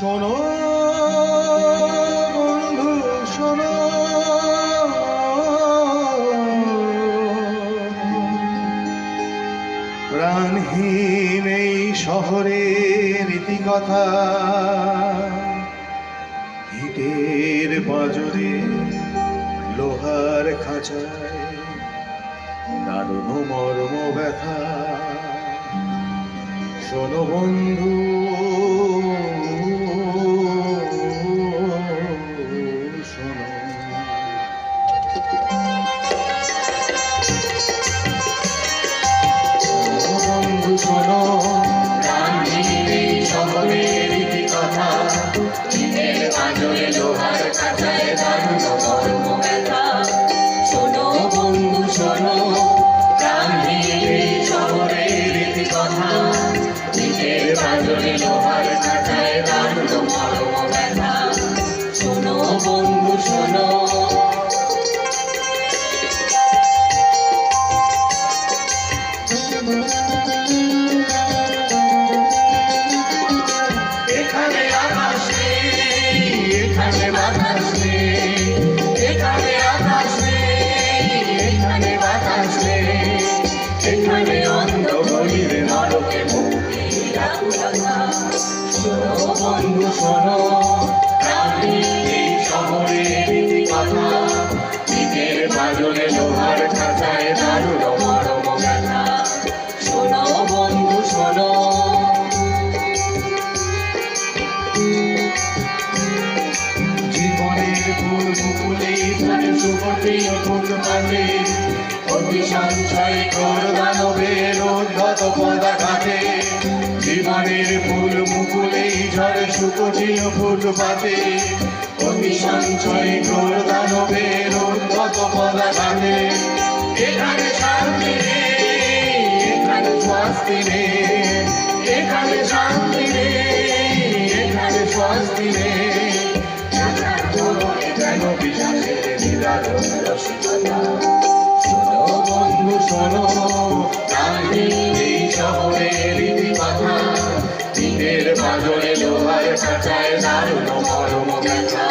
শোনো বন্ধু শোনো, প্রাণহীন এই শহরের রীতিকথা, ইটের পাঁজরে লোহার খাঁচায় দারুণ মর্ম ব্যথা। শোনো বন্ধু শোনো, বন্ধু শোনো, প্রাণহীন এই শহরের রীতিকথা, ইটের পাঁজরে লোহার খাঁচায় দারুণ মর্ম ব্যথা। শোনো বন্ধু শোনো, প্রাণহীন এই শহরের রীতিকথা, ইটের পাঁজরে লোহার খাঁচায় দারুণ মর্ম ব্যথা। শোনো বন্ধু শোনো, এখানে আকাশ নেই, এখানে বাতাস নেই, এখানে আকাশ নেই, এখানে বাতাস নেই, এখানে অন্ধ গলির নরকে মুক্তির আকুলতা। শোনো বন্ধু শোনো, প্রাণহীন এই শহরের রীতিকথা, ইটের পাঁজরে লোহার খাঁচায় দারুণ মর্ম ব্যথা। শোনো বন্ধু শোনো, জীবনের ফুল মুকুলে ধরে সুগঠিত ফুটপাতে, অতি সঞ্চয় ক্রোধ দানবের উদ্ধত পদাঘাতে। জীবনের ফুল মুকুলে ঝরে সুগঠিত ফুটপাতে, অতি সঞ্চয় ক্রোধ দানবের উদ্ধত পদাঘাতে। এখানে শান্তি নেই, এখানে স্বস্তি নেই, এখানে শান্তি নেই, এখানে স্বস্তি নেই। যেন বিশ্বাসের নিদারুণ রসিকতা। শোনো বন্ধু শোনো, প্রাণহীন এই শহরের রীতিকথা, ইটের পাঁজরে লোহার খাঁচায় দারুণ মর্ম ব্যথা।